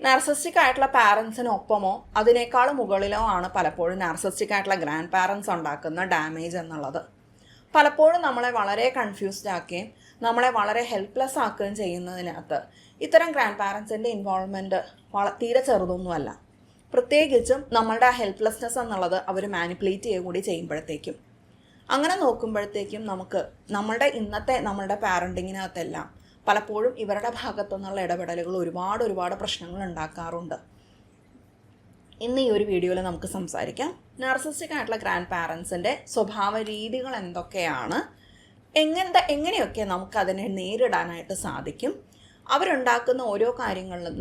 Narcissistic ആയിട്ടുള്ള പാരൻസിനൊപ്പമോ അതിനേക്കാൾ മുകളിലോ ആണ് പലപ്പോഴും നാർസിസ്റ്റിക് ആയിട്ടുള്ള ഗ്രാൻഡ് പാരൻസ് ഉണ്ടാക്കുന്ന ഡാമേജ് എന്നുള്ളത്. പലപ്പോഴും നമ്മളെ വളരെ കൺഫ്യൂസ്ഡ് ആക്കുകയും നമ്മളെ വളരെ ഹെൽപ്ലെസ് ആക്കുകയും ചെയ്യുന്നതിനകത്ത് ഇത്തരം ഗ്രാൻഡ് പാരൻസിൻ്റെ ഇൻവോൾവ്മെൻറ്റ് തീരെ ചെറുതൊന്നുമല്ല. പ്രത്യേകിച്ചും നമ്മളുടെ ആ ഹെൽപ്ലെസ്നെസ് എന്നുള്ളത് അവർ മാനിപ്പുലേറ്റ് ചെയ്യുക കൂടി ചെയ്യുമ്പോഴത്തേക്കും, അങ്ങനെ നോക്കുമ്പോഴത്തേക്കും നമുക്ക് നമ്മളുടെ പാരൻറ്റിങ്ങിനകത്തെല്ലാം പലപ്പോഴും ഇവരുടെ ഭാഗത്തുനിന്നുള്ള ഇടപെടലുകൾ ഒരുപാട് പ്രശ്നങ്ങൾ ഉണ്ടാക്കാറുണ്ട്. ഇന്ന് ഈ ഒരു വീഡിയോയിൽ നമുക്ക് സംസാരിക്കാം നാർസിസ്റ്റിക് ആയിട്ടുള്ള ഗ്രാൻഡ് പാരൻസിൻ്റെ സ്വഭാവ രീതികൾ എന്തൊക്കെയാണ്, എങ്ങനെയൊക്കെ നമുക്കതിനെ നേരിടാനായിട്ട് സാധിക്കും, അവരുണ്ടാക്കുന്ന ഓരോ കാര്യങ്ങളിലും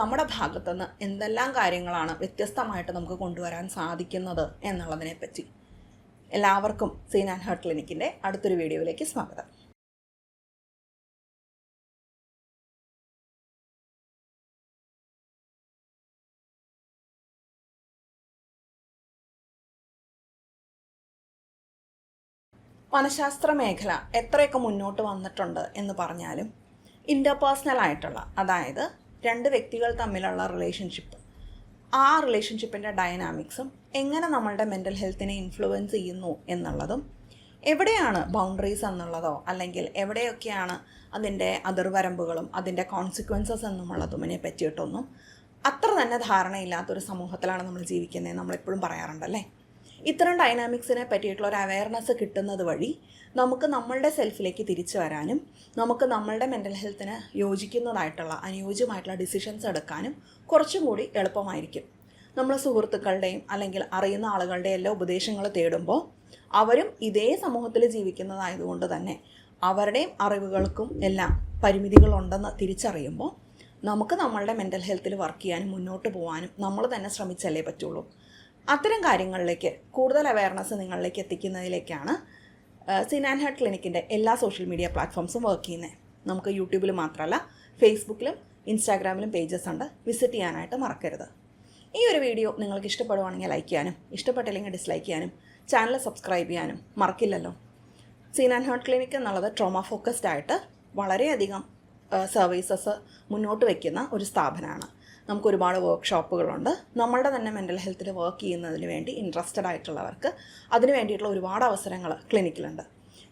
നമ്മുടെ ഭാഗത്തുനിന്ന് എന്തെല്ലാം കാര്യങ്ങളാണ് വ്യത്യസ്തമായിട്ട് നമുക്ക് കൊണ്ടുവരാൻ സാധിക്കുന്നത് എന്നുള്ളതിനെ പറ്റി. എല്ലാവർക്കും സീൻ ആൻഡ് ഹേർട്ട് ക്ലിനിക്കിൻ്റെ അടുത്തൊരു വീഡിയോയിലേക്ക് സ്വാഗതം. മനഃശാസ്ത്ര മേഖല എത്രയൊക്കെ മുന്നോട്ട് വന്നിട്ടുണ്ട് എന്ന് പറഞ്ഞാലും ഇൻ്റർപേഴ്സണൽ ആയിട്ടുള്ള, അതായത് രണ്ട് വ്യക്തികൾ തമ്മിലുള്ള റിലേഷൻഷിപ്പ്, ആ റിലേഷൻഷിപ്പിൻ്റെ ഡൈനാമിക്സും എങ്ങനെ നമ്മളുടെ മെൻ്റൽ ഹെൽത്തിനെ ഇൻഫ്ലുവൻസ് ചെയ്യുന്നു എന്നുള്ളതും, എവിടെയാണ് ബൗണ്ടറീസ് എന്നുള്ളതോ അല്ലെങ്കിൽ എവിടെയൊക്കെയാണ് അതിൻ്റെ അതിർവരമ്പുകളും അതിൻ്റെ കോൺസിക്വൻസസ് എന്നുള്ളതുമിനെ പറ്റിയിട്ടൊന്നും അത്ര തന്നെ ധാരണയില്ലാത്തൊരു സമൂഹത്തിലാണ് നമ്മൾ ജീവിക്കുന്നത്. നമ്മളെപ്പോഴും പറയാറുണ്ടല്ലേ. ഇത്തരം ഡൈനാമിക്സിനെ പറ്റിയിട്ടുള്ള ഒരു അവയർനെസ് കിട്ടുന്നത് വഴി നമുക്ക് നമ്മളുടെ സെൽഫിലേക്ക് തിരിച്ചു വരാനും നമുക്ക് നമ്മളുടെ മെൻ്റൽ ഹെൽത്തിന് യോജിക്കുന്നതായിട്ടുള്ള അനുയോജ്യമായിട്ടുള്ള ഡിസിഷൻസ് എടുക്കാനും കുറച്ചും കൂടി എളുപ്പമായിരിക്കും. നമ്മൾ സുഹൃത്തുക്കളുടെയും അല്ലെങ്കിൽ അറിയുന്ന ആളുകളുടെയും എല്ലാ ഉപദേശങ്ങൾ തേടുമ്പോൾ അവരും ഇതേ സമൂഹത്തിൽ ജീവിക്കുന്നതായതുകൊണ്ട് തന്നെ അവരുടെയും അറിവുകൾക്കും എല്ലാം പരിമിതികളുണ്ടെന്ന് തിരിച്ചറിയുമ്പോൾ നമുക്ക് നമ്മളുടെ മെൻ്റൽ ഹെൽത്തിൽ വർക്ക് ചെയ്യാനും മുന്നോട്ട് പോകാനും നമ്മൾ തന്നെ ശ്രമിച്ചല്ലേ പറ്റുള്ളൂ. അത്തരം കാര്യങ്ങളിലേക്ക് കൂടുതൽ അവയർനെസ് നിങ്ങളിലേക്ക് എത്തിക്കുന്നതിലേക്കാണ് സീൻ ആൻഡ് ഹേർട്ട് ക്ലിനിക്കിൻ്റെ എല്ലാ സോഷ്യൽ മീഡിയ പ്ലാറ്റ്ഫോംസും വർക്ക് ചെയ്യുന്നത്. നമുക്ക് യൂട്യൂബിൽ മാത്രമല്ല ഫേസ്ബുക്കിലും ഇൻസ്റ്റാഗ്രാമിലും പേജസ് ഉണ്ട്, വിസിറ്റ് ചെയ്യാനായിട്ട് മറക്കരുത്. ഈ ഒരു വീഡിയോ നിങ്ങൾക്ക് ഇഷ്ടപ്പെടുവാണെങ്കിൽ ലൈക്ക് ചെയ്യാനും ഇഷ്ടപ്പെട്ടില്ലെങ്കിൽ ഡിസ്ലൈക്ക് ചെയ്യാനും ചാനൽ സബ്സ്ക്രൈബ് ചെയ്യാനും മറക്കില്ലല്ലോ. സീൻ ആൻഡ് ഹേർട്ട് ക്ലിനിക്ക് എന്നുള്ളത് ട്രോമ ഫോക്കസ്ഡ് ആയിട്ട് വളരെയധികം സർവീസസ് മുന്നോട്ട് വയ്ക്കുന്ന ഒരു സ്ഥാപനമാണ്. നമുക്ക് ഒരുപാട് വർക്ക്ഷോപ്പുകളുണ്ട്. നമ്മളുടെ തന്നെ മെൻ്റൽ ഹെൽത്തിൽ വർക്ക് ചെയ്യുന്നതിന് വേണ്ടി ഇൻട്രസ്റ്റഡ് ആയിട്ടുള്ളവർക്ക് അതിന് വേണ്ടിയിട്ടുള്ള ഒരുപാട് അവസരങ്ങൾ ക്ലിനിക്കിലുണ്ട്.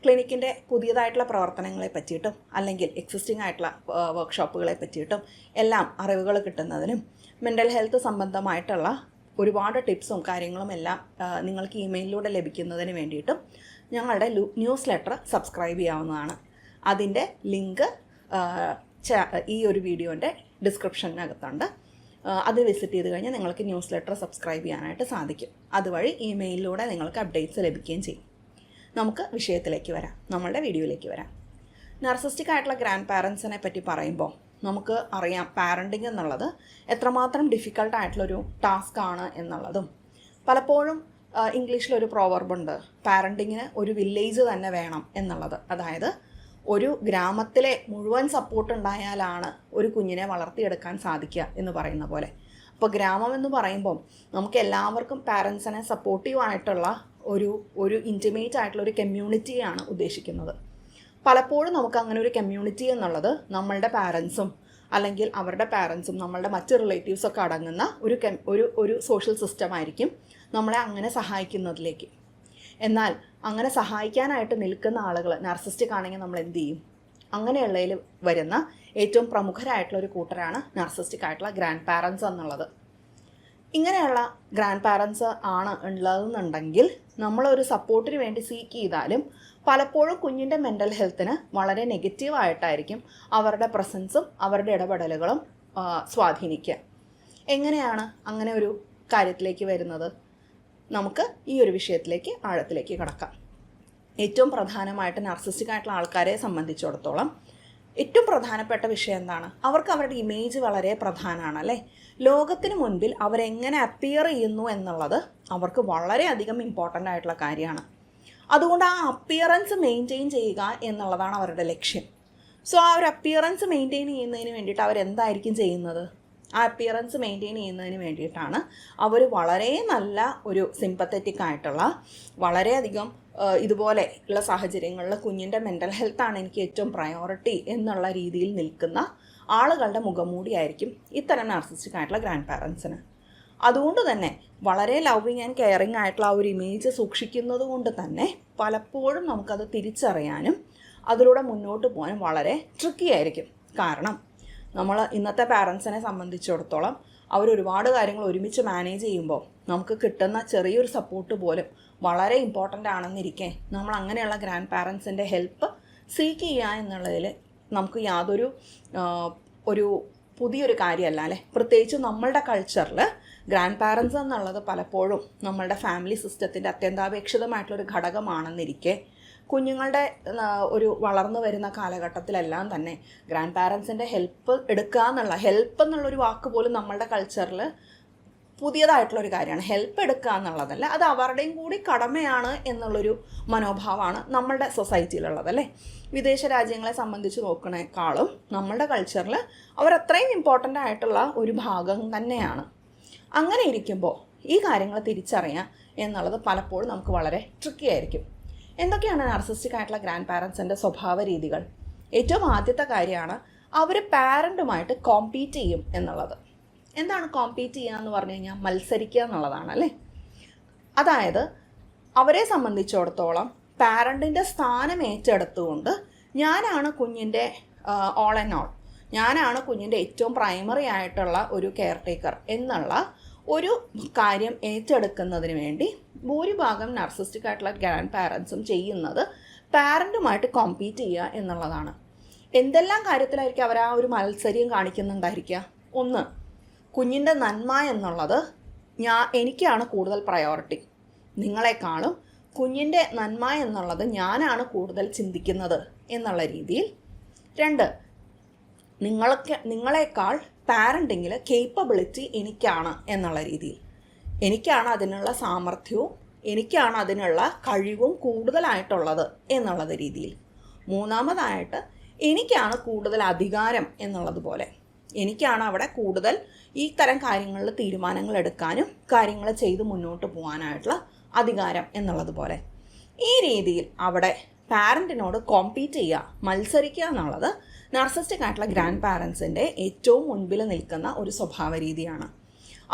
ക്ലിനിക്കിൻ്റെ പുതിയതായിട്ടുള്ള പ്രവർത്തനങ്ങളെ പറ്റിയിട്ടും അല്ലെങ്കിൽ എക്സിസ്റ്റിംഗ് ആയിട്ടുള്ള വർക്ക്ഷോപ്പുകളെ പറ്റിയിട്ടും എല്ലാം അറിവുകൾ കിട്ടുന്നതിനും മെൻ്റൽ ഹെൽത്ത് സംബന്ധമായിട്ടുള്ള ഒരുപാട് ടിപ്സും കാര്യങ്ങളും എല്ലാം നിങ്ങൾക്ക് ഇമെയിലിലൂടെ ലഭിക്കുന്നതിന് വേണ്ടിയിട്ടും ഞങ്ങളുടെ ന്യൂസ് ലെറ്റർ സബ്സ്ക്രൈബ് ചെയ്യാവുന്നതാണ്. അതിൻ്റെ ലിങ്ക് ഈ ഒരു വീഡിയോൻ്റെ ഡിസ്ക്രിപ്ഷനകത്തുണ്ട്. അത് വിസിറ്റ് ചെയ്ത് കഴിഞ്ഞാൽ നിങ്ങൾക്ക് ന്യൂസ് ലെറ്റർ സബ്സ്ക്രൈബ് ചെയ്യാനായിട്ട് സാധിക്കും. അതുവഴി ഇമെയിലിലൂടെ നിങ്ങൾക്ക് അപ്ഡേറ്റ്സ് ലഭിക്കുകയും ചെയ്യും. നമുക്ക് വിഷയത്തിലേക്ക് വരാം, നമ്മളുടെ വീഡിയോയിലേക്ക് വരാം. നാർസിസ്റ്റിക് ആയിട്ടുള്ള ഗ്രാൻഡ് പാരൻസിനെ പറ്റി പറയുമ്പോൾ നമുക്ക് അറിയാം പാരൻറ്റിങ് എന്നുള്ളത് എത്രമാത്രം ഡിഫിക്കൽട്ടായിട്ടുള്ളൊരു ടാസ്ക്കാണ് എന്നുള്ളതും. പലപ്പോഴും ഇംഗ്ലീഷിലൊരു പ്രോവർബുണ്ട്, പാരൻറ്റിങ്ങിന് ഒരു വില്ലേജ് തന്നെ വേണം എന്നുള്ളത്. അതായത് ഒരു ഗ്രാമത്തിലെ മുഴുവൻ സപ്പോർട്ട് ഉണ്ടായാലാണ് ഒരു കുഞ്ഞിനെ വളർത്തിയെടുക്കാൻ സാധിക്കുക എന്ന് പറയുന്ന പോലെ. അപ്പോൾ ഗ്രാമം എന്ന് പറയുമ്പം നമുക്ക് എല്ലാവർക്കും പാരൻസിനെ സപ്പോർട്ടീവായിട്ടുള്ള ഒരു ഇൻറ്റിമേറ്റ് ആയിട്ടുള്ള ഒരു കമ്മ്യൂണിറ്റിയാണ് ഉദ്ദേശിക്കുന്നത്. പലപ്പോഴും നമുക്ക് അങ്ങനെ ഒരു കമ്മ്യൂണിറ്റി എന്നുള്ളത് നമ്മളുടെ പാരൻസും അല്ലെങ്കിൽ അവരുടെ പാരൻസും നമ്മളുടെ മറ്റ് റിലേറ്റീവ്സൊക്കെ അടങ്ങുന്ന ഒരു സോഷ്യൽ സിസ്റ്റമായിരിക്കും നമ്മളെ അങ്ങനെ സഹായിക്കുന്നതിലേക്ക്. എന്നാൽ അങ്ങനെ സഹായിക്കാനായിട്ട് നിൽക്കുന്ന ആളുകൾ നാർസിസ്റ്റിക് ആണെങ്കിൽ നമ്മൾ എന്ത് ചെയ്യും? അങ്ങനെയുള്ളതിൽ വരുന്ന ഏറ്റവും പ്രമുഖരായിട്ടുള്ള ഒരു കൂട്ടരാണ് നാർസിസ്റ്റിക് ആയിട്ടുള്ള ഗ്രാൻഡ് പാരൻസ് എന്നുള്ളത്. ഇങ്ങനെയുള്ള ഗ്രാൻഡ് പാരൻസ് ആണ് ഉള്ളതെന്നുണ്ടെങ്കിൽ നമ്മളൊരു സപ്പോർട്ടിന് വേണ്ടി സീക്ക് ചെയ്താലും പലപ്പോഴും കുഞ്ഞിൻ്റെ മെൻ്റൽ ഹെൽത്തിന് വളരെ നെഗറ്റീവായിട്ടായിരിക്കും അവരുടെ പ്രസൻസും അവരുടെ ഇടപെടലുകളും സ്വാധീനിക്കുക. എങ്ങനെയാണ് അങ്ങനെ ഒരു കാര്യത്തിലേക്ക് വരുന്നത്? നമുക്ക് ഈ ഒരു വിഷയത്തിലേക്ക് ആഴത്തിലേക്ക് കടക്കാം. ഏറ്റവും പ്രധാനമായിട്ട് നാർസിസ്റ്റിക് ആയിട്ടുള്ള ആൾക്കാരെ സംബന്ധിച്ചിടത്തോളം ഏറ്റവും പ്രധാനപ്പെട്ട വിഷയം എന്താണ്? അവർക്ക് അവരുടെ ഇമേജ് വളരെ പ്രധാനമാണ് അല്ലേ. ലോകത്തിന് മുൻപിൽ അവരെങ്ങനെ അപ്പിയർ ചെയ്യുന്നു എന്നുള്ളത് അവർക്ക് വളരെയധികം ഇമ്പോർട്ടൻ്റ് ആയിട്ടുള്ള കാര്യമാണ്. അതുകൊണ്ട് ആ അപ്പിയറൻസ് മെയിൻറ്റെയിൻ ചെയ്യുക എന്നുള്ളതാണ് അവരുടെ ലക്ഷ്യം. സോ ആ ഒരു അപ്പിയറൻസ് മെയിൻറ്റെയിൻ ചെയ്യുന്നതിന് വേണ്ടിയിട്ട് അവരെന്തായിരിക്കും ചെയ്യുന്നത്? ആ അപ്പിയറൻസ് മെയിൻറ്റെയിൻ ചെയ്യുന്നതിന് വേണ്ടിയിട്ടാണ് അവർ വളരെ നല്ല ഒരു സിമ്പത്തറ്റിക് ആയിട്ടുള്ള വളരെയധികം ഇതുപോലെ ഉള്ള സാഹചര്യങ്ങളിൽ കുഞ്ഞിൻ്റെ മെൻ്റൽ ഹെൽത്താണ് എനിക്ക് ഏറ്റവും പ്രയോറിറ്റി എന്നുള്ള രീതിയിൽ നിൽക്കുന്ന ആളുകളുടെ മുഖംമൂടിയായിരിക്കും ഇത്തരം നാർസിസ്റ്റിക് ആയിട്ടുള്ള ഗ്രാൻഡ് പാരൻസിന്. അതുകൊണ്ട് തന്നെ വളരെ ലവിങ് ആൻഡ് കെയറിങ് ആയിട്ടുള്ള ആ ഒരു ഇമേജ് സൂക്ഷിക്കുന്നത് കൊണ്ട് തന്നെ പലപ്പോഴും നമുക്കത് തിരിച്ചറിയാനും അതിലൂടെ മുന്നോട്ട് പോകാനും വളരെ ട്രിക്കി ആയിരിക്കും. കാരണം നമ്മൾ ഇന്നത്തെ പാരൻസിനെ സംബന്ധിച്ചിടത്തോളം അവരൊരുപാട് കാര്യങ്ങൾ ഒരുമിച്ച് മാനേജ് ചെയ്യുമ്പോൾ നമുക്ക് കിട്ടുന്ന ചെറിയൊരു സപ്പോർട്ട് പോലും വളരെ ഇമ്പോർട്ടൻ്റ് ആണെന്നിരിക്കെ നമ്മൾ അങ്ങനെയുള്ള ഗ്രാൻഡ് പാരൻസിൻ്റെ ഹെൽപ്പ് സീക്ക് ചെയ്യുക എന്നുള്ളതിൽ നമുക്ക് യാതൊരു പുതിയൊരു കാര്യമല്ല അല്ലേ. പ്രത്യേകിച്ച് നമ്മളുടെ കൾച്ചറിൽ ഗ്രാൻഡ് പാരൻസ് എന്നുള്ളത് പലപ്പോഴും നമ്മളുടെ ഫാമിലി സിസ്റ്റത്തിൻ്റെ അത്യന്താപേക്ഷിതമായിട്ടുള്ളൊരു ഘടകമാണെന്നിരിക്കെ കുഞ്ഞുങ്ങളുടെ ഒരു വളർന്നു വരുന്ന കാലഘട്ടത്തിലെല്ലാം തന്നെ ഗ്രാൻഡ് പാരൻസിൻ്റെ ഹെൽപ്പ് എടുക്കുക എന്നുള്ളൊരു വാക്ക് പോലും നമ്മളുടെ കൾച്ചറിൽ പുതിയതായിട്ടുള്ളൊരു കാര്യമാണ്. ഹെൽപ്പ് എടുക്കുക എന്നുള്ളതല്ല, അത് അവരുടെയും കൂടി കടമയാണ് എന്നുള്ളൊരു മനോഭാവമാണ് നമ്മളുടെ സൊസൈറ്റിയിലുള്ളത് അല്ലേ. വിദേശ രാജ്യങ്ങളെ സംബന്ധിച്ച് നോക്കണേക്കാളും നമ്മളുടെ കൾച്ചറിൽ അവരത്രയും ഇമ്പോർട്ടൻ്റ് ആയിട്ടുള്ള ഒരു ഭാഗം തന്നെയാണ്. അങ്ങനെ ഇരിക്കുമ്പോൾ ഈ കാര്യങ്ങൾ തിരിച്ചറിയാം എന്നുള്ളത് പലപ്പോഴും നമുക്ക് വളരെ ട്രിക്കി ആയിരിക്കും. എന്തൊക്കെയാണ് നാർസിസ്റ്റിക് ആയിട്ടുള്ള ഗ്രാൻഡ് പാരൻസിൻ്റെ സ്വഭാവ രീതികൾ? ഏറ്റവും ആദ്യത്തെ കാര്യമാണ് അവർ പാരൻറ്റുമായിട്ട് കോമ്പീറ്റ് ചെയ്യും എന്നുള്ളത്. എന്താണ് കോമ്പീറ്റ് ചെയ്യുക എന്ന് പറഞ്ഞു കഴിഞ്ഞാൽ മത്സരിക്കുക എന്നുള്ളതാണ് അല്ലേ. അതായത് അവരെ സംബന്ധിച്ചിടത്തോളം പാരൻറ്റിൻ്റെ സ്ഥാനം ഏറ്റെടുത്തുകൊണ്ട് ഞാനാണ് കുഞ്ഞിൻ്റെ ഓൾ ആൻഡ് ഓൾ, ഞാനാണ് കുഞ്ഞിൻ്റെ ഏറ്റവും പ്രൈമറി ആയിട്ടുള്ള ഒരു കെയർ ടേക്കർ എന്നുള്ള ഒരു കാര്യം ഏറ്റെടുക്കുന്നതിന് വേണ്ടി ഭൂരിഭാഗം നാർസിസ്റ്റിക് ആയിട്ടുള്ള ഗ്രാൻഡ് പാരൻസും ചെയ്യുന്നത് പാരൻറ്റുമായിട്ട് കോമ്പീറ്റ് ചെയ്യുക എന്നുള്ളതാണ്. എന്തെല്ലാം കാര്യത്തിലായിരിക്കും അവർ ആ ഒരു മത്സര്യം കാണിക്കുന്നുണ്ടായിരിക്കുക? ഒന്ന്, കുഞ്ഞിൻ്റെ നന്മ എന്നുള്ളത് എനിക്കാണ് കൂടുതൽ പ്രയോറിറ്റി, നിങ്ങളെക്കാളും കുഞ്ഞിൻ്റെ നന്മ എന്നുള്ളത് ഞാനാണ് കൂടുതൽ ചിന്തിക്കുന്നത് എന്നുള്ള രീതിയിൽ. രണ്ട്, നിങ്ങളെക്കാൾ പാരൻറ്റിങ്ങിൽ കേപ്പബിലിറ്റി എനിക്കാണ് എന്നുള്ള രീതിയിൽ, എനിക്കാണ് അതിനുള്ള സാമർഥ്യവും എനിക്കാണ് അതിനുള്ള കഴിവും കൂടുതലായിട്ടുള്ളത് എന്നുള്ളത് രീതിയിൽ. മൂന്നാമതായിട്ട് എനിക്കാണ് കൂടുതൽ അധികാരം എന്നുള്ളതുപോലെ, എനിക്കാണ് അവിടെ കൂടുതൽ ഈ തരം കാര്യങ്ങളിൽ തീരുമാനങ്ങൾ എടുക്കാനും കാര്യങ്ങൾ ചെയ്ത് മുന്നോട്ട് പോകാനായിട്ടുള്ള അധികാരം എന്നുള്ളതുപോലെ. ഈ രീതിയിൽ അവിടെ പാരൻറ്റിനോട് കോമ്പീറ്റ് ചെയ്യുക, മത്സരിക്കുക എന്നുള്ളത് നാർസിസ്റ്റിക് ആയിട്ടുള്ള ഗ്രാൻഡ് പാരൻസിൻ്റെ ഏറ്റവും മുൻപിൽ നിൽക്കുന്ന ഒരു സ്വഭാവ രീതിയാണ്.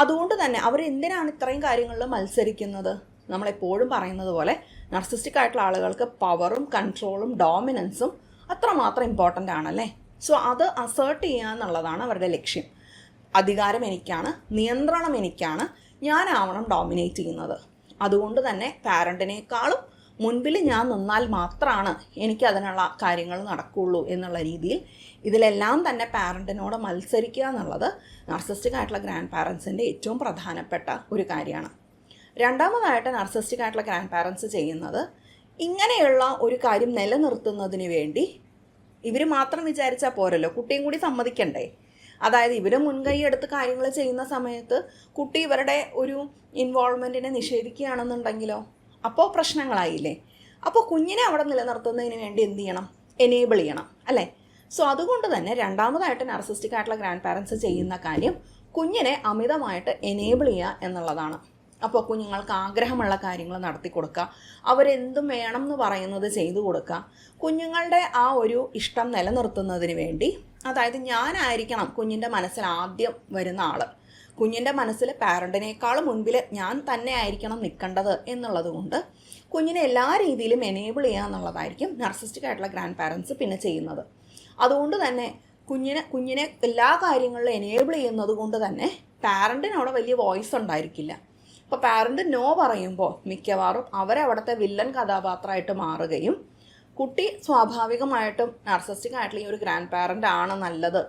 അതുകൊണ്ട് തന്നെ അവർ എന്തിനാണ് ഇത്രയും കാര്യങ്ങളിൽ മത്സരിക്കുന്നത്? നമ്മളെപ്പോഴും പറയുന്നത് പോലെ നാർസിസ്റ്റിക് ആയിട്ടുള്ള ആളുകൾക്ക് പവറും കൺട്രോളും ഡോമിനൻസും അത്രമാത്രം ഇമ്പോർട്ടൻ്റ് ആണല്ലേ. സോ അത് അസേർട്ട് ചെയ്യുക എന്നുള്ളതാണ് അവരുടെ ലക്ഷ്യം. അധികാരം എനിക്കാണ്, നിയന്ത്രണം എനിക്കാണ്, ഞാനാവണം ഡോമിനേറ്റ് ചെയ്യുന്നത്. അതുകൊണ്ട് തന്നെ പാരൻറ്റിനേക്കാളും മുൻപിൽ ഞാൻ നിന്നാൽ മാത്രമാണ് എനിക്കതിനുള്ള കാര്യങ്ങൾ നടക്കുകയുള്ളൂ എന്നുള്ള രീതിയിൽ ഇതിലെല്ലാം തന്നെ പാരൻറ്റിനോട് മത്സരിക്കുക എന്നുള്ളത് നാർസിസ്റ്റിക് ആയിട്ടുള്ള ഗ്രാൻഡ് പാരൻസിൻ്റെ ഏറ്റവും പ്രധാനപ്പെട്ട ഒരു കാര്യമാണ്. രണ്ടാമതായിട്ട് നാർസിസ്റ്റിക് ആയിട്ടുള്ള ഗ്രാൻഡ് പാരൻസ് ചെയ്യുന്നത് ഇങ്ങനെയുള്ള ഒരു കാര്യം നിലനിർത്തുന്നതിന് വേണ്ടി ഇവർ മാത്രം വിചാരിച്ചാൽ പോരല്ലോ, കുട്ടിയും കൂടി സമ്മതിക്കണ്ടേ. അതായത് ഇവർ മുൻകൈ എടുത്ത് കാര്യങ്ങൾ ചെയ്യുന്ന സമയത്ത് കുട്ടി ഇവരുടെ ഒരു ഇൻവോൾവ്മെൻറ്റിനെ നിഷേധിക്കുകയാണെന്നുണ്ടെങ്കിലോ അപ്പോൾ പ്രശ്നങ്ങളായില്ലേ. അപ്പോൾ കുഞ്ഞിനെ അവിടെ നിലനിർത്തുന്നതിന് വേണ്ടി എന്ത് ചെയ്യണം? എനേബിൾ ചെയ്യണം അല്ലേ. സോ അതുകൊണ്ട് തന്നെ രണ്ടാമതായിട്ട് നാർസിസ്റ്റിക് ആയിട്ടുള്ള ഗ്രാൻഡ് പാരൻസ് ചെയ്യുന്ന കാര്യം കുഞ്ഞിനെ അമിതമായിട്ട് എനേബിൾ ചെയ്യുക എന്നുള്ളതാണ്. അപ്പോൾ കുഞ്ഞുങ്ങൾക്ക് ആഗ്രഹമുള്ള കാര്യങ്ങൾ നടത്തി കൊടുക്കുക, അവരെന്തും വേണം എന്ന് പറയുന്നത് ചെയ്തു കൊടുക്കുക. കുഞ്ഞുങ്ങളുടെ ആ ഒരു ഇഷ്ടം നിലനിർത്തുന്നതിന് വേണ്ടി, അതായത് ഞാനായിരിക്കണം കുഞ്ഞിൻ്റെ മനസ്സിൽ ആദ്യം വരുന്ന ആൾ, കുഞ്ഞിൻ്റെ മനസ്സിൽ പാരൻറ്റിനേക്കാളും മുൻപിൽ ഞാൻ തന്നെ ആയിരിക്കണം നിൽക്കേണ്ടത് എന്നുള്ളത് കൊണ്ട് കുഞ്ഞിനെ എല്ലാ രീതിയിലും എനേബിൾ ചെയ്യുക എന്നുള്ളതായിരിക്കും നാർസിസ്റ്റിക് ആയിട്ടുള്ള ഗ്രാൻഡ് പാരൻസ് പിന്നെ ചെയ്യുന്നത്. അതുകൊണ്ട് തന്നെ കുഞ്ഞിനെ എല്ലാ കാര്യങ്ങളിലും എനേബിൾ ചെയ്യുന്നത് കൊണ്ട് തന്നെ പാരൻറ്റിനവിടെ വലിയ വോയിസ് ഉണ്ടായിരിക്കില്ല. അപ്പോൾ പാരൻറ്റ് നോ പറയുമ്പോൾ മിക്കവാറും അവരവിടുത്തെ വില്ലൻ കഥാപാത്രമായിട്ട് മാറുകയും കുട്ടി സ്വാഭാവികമായിട്ടും നാർസിസ്റ്റിക് ആയിട്ടുള്ള ഈ ഒരു ഗ്രാൻഡ് പാരൻ്റ് ആണ് നല്ലത്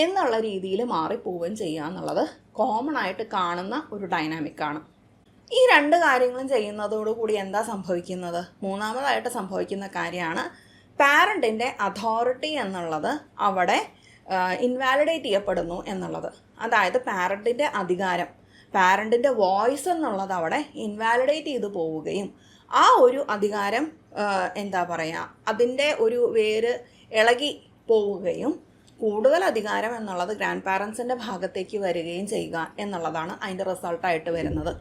എന്നുള്ള രീതിയിൽ മാറിപ്പോവുകയും ചെയ്യുക എന്നുള്ളത് കോമൺ ആയിട്ട് കാണുന്ന ഒരു ഡൈനാമിക്കാണ്. ഈ രണ്ട് കാര്യങ്ങളും ചെയ്യുന്നതോടുകൂടി എന്താ സംഭവിക്കുന്നത്? മൂന്നാമതായിട്ട് സംഭവിക്കുന്ന കാര്യമാണ് പാരൻറ്റിൻ്റെ അതോറിറ്റി എന്നുള്ളത് അവിടെ ഇൻവാലിഡേറ്റ് ചെയ്യപ്പെടുന്നു എന്നുള്ളത്. അതായത് പാരൻറ്റിൻ്റെ അധികാരം, പാരൻറ്റിൻ്റെ വോയിസ് എന്നുള്ളത് അവിടെ ഇൻവാലിഡേറ്റ് ചെയ്തു പോവുകയും ആ ഒരു അധികാരം എന്താ പറയുക, അതിൻ്റെ ഒരു വേര് ഇളകി പോവുകയും കൂടുതൽ അധികാരം എന്നുള്ളത് ഗ്രാൻഡ് പാരൻസിൻ്റെ ഭാഗത്തേക്ക് വരികയും ചെയ്യുക എന്നുള്ളതാണ് അതിൻ്റെ റിസൾട്ടായിട്ട് വരുന്നത്.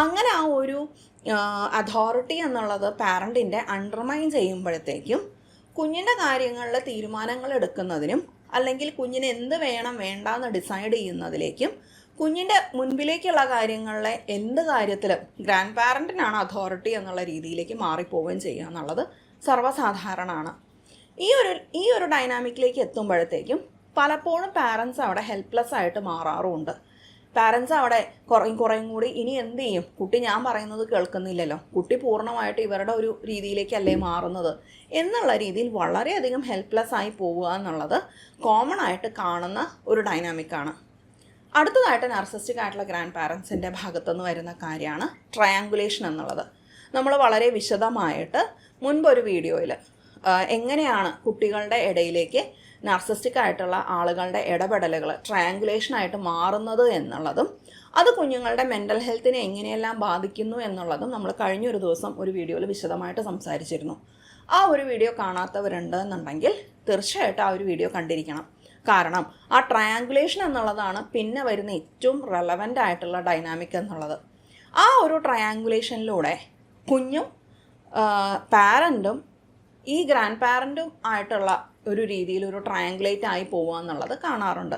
അങ്ങനെ ആ ഒരു അതോറിറ്റി എന്നുള്ളത് പാരൻറ്റിൻ്റെ അണ്ടർമൈൻ ചെയ്യുമ്പോഴത്തേക്കും കുഞ്ഞിൻ്റെ കാര്യങ്ങളിൽ തീരുമാനങ്ങൾ എടുക്കുന്നതിനും അല്ലെങ്കിൽ കുഞ്ഞിന് എന്ത് വേണം വേണ്ടാന്ന് ഡിസൈഡ് ചെയ്യുന്നതിലേക്കും കുഞ്ഞിൻ്റെ മുൻപിലേക്കുള്ള കാര്യങ്ങളിലെ എന്ത് കാര്യത്തിലും ഗ്രാൻഡ് പാരൻറ്റിനാണ് അതോറിറ്റി എന്നുള്ള രീതിയിലേക്ക് മാറിപ്പോവുകയും ചെയ്യുക എന്നുള്ളത് സർവ്വസാധാരണമാണ്. ഈ ഒരു ഡൈനാമിക്കിലേക്ക് എത്തുമ്പോഴത്തേക്കും പലപ്പോഴും പാരൻസ് അവിടെ ഹെൽപ്ലെസ് ആയിട്ട് മാറാറുമുണ്ട്. പാരൻസ് അവിടെ കുറേയും കൂടി ഇനി എന്ത് ചെയ്യും, കുട്ടി ഞാൻ പറയുന്നത് കേൾക്കുന്നില്ലല്ലോ, കുട്ടി പൂർണ്ണമായിട്ട് ഇവരുടെ ഒരു രീതിയിലേക്കല്ലേ മാറുന്നത് എന്നുള്ള രീതിയിൽ വളരെയധികം ഹെൽപ്ലെസ് ആയി പോവുക എന്നുള്ളത് കോമൺ ആയിട്ട് കാണുന്ന ഒരു ഡൈനാമിക്കാണ്. അടുത്തതായിട്ട് നാർസിസ്റ്റിക് ആയിട്ടുള്ള ഗ്രാൻഡ് പാരൻസിൻ്റെ ഭാഗത്തുനിന്ന് വരുന്ന കാര്യമാണ് ട്രയാങ്കുലേഷൻ എന്നുള്ളത്. നമ്മൾ വളരെ വിശദമായിട്ട് മുൻപൊരു വീഡിയോയിൽ എങ്ങനെയാണ് കുട്ടികളുടെ ഇടയിലേക്ക് നാർസിസ്റ്റിക് ആയിട്ടുള്ള ആളുകളുടെ ഇടപെടലുകൾ ട്രയാങ്കുലേഷനായിട്ട് മാറുന്നത് എന്നുള്ളതും അത് കുഞ്ഞുങ്ങളുടെ മെൻ്റൽ ഹെൽത്തിനെ എങ്ങനെയെല്ലാം ബാധിക്കുന്നു എന്നുള്ളതും നമ്മൾ കഴിഞ്ഞൊരു ദിവസം ഒരു വീഡിയോയിൽ വിശദമായിട്ട് സംസാരിച്ചിരുന്നു. ആ ഒരു വീഡിയോ കാണാത്തവരുണ്ട് എന്നുണ്ടെങ്കിൽ തീർച്ചയായിട്ടും ആ ഒരു വീഡിയോ കണ്ടിരിക്കണം. കാരണം ആ ട്രയാങ്കുലേഷൻ എന്നുള്ളതാണ് പിന്നെ വരുന്ന ഏറ്റവും റെലവൻ്റ് ആയിട്ടുള്ള ഡൈനാമിക് എന്നുള്ളത്. ആ ഒരു ട്രയാങ്കുലേഷനിലൂടെ കുഞ്ഞും പാരൻറ്റും ഈ ഗ്രാൻഡ് പാരൻറ്റും ആയിട്ടുള്ള ഒരു രീതിയിൽ ഒരു ട്രയാങ്കുലേറ്റ് ആയി പോവുക എന്നുള്ളത് കാണാറുണ്ട്.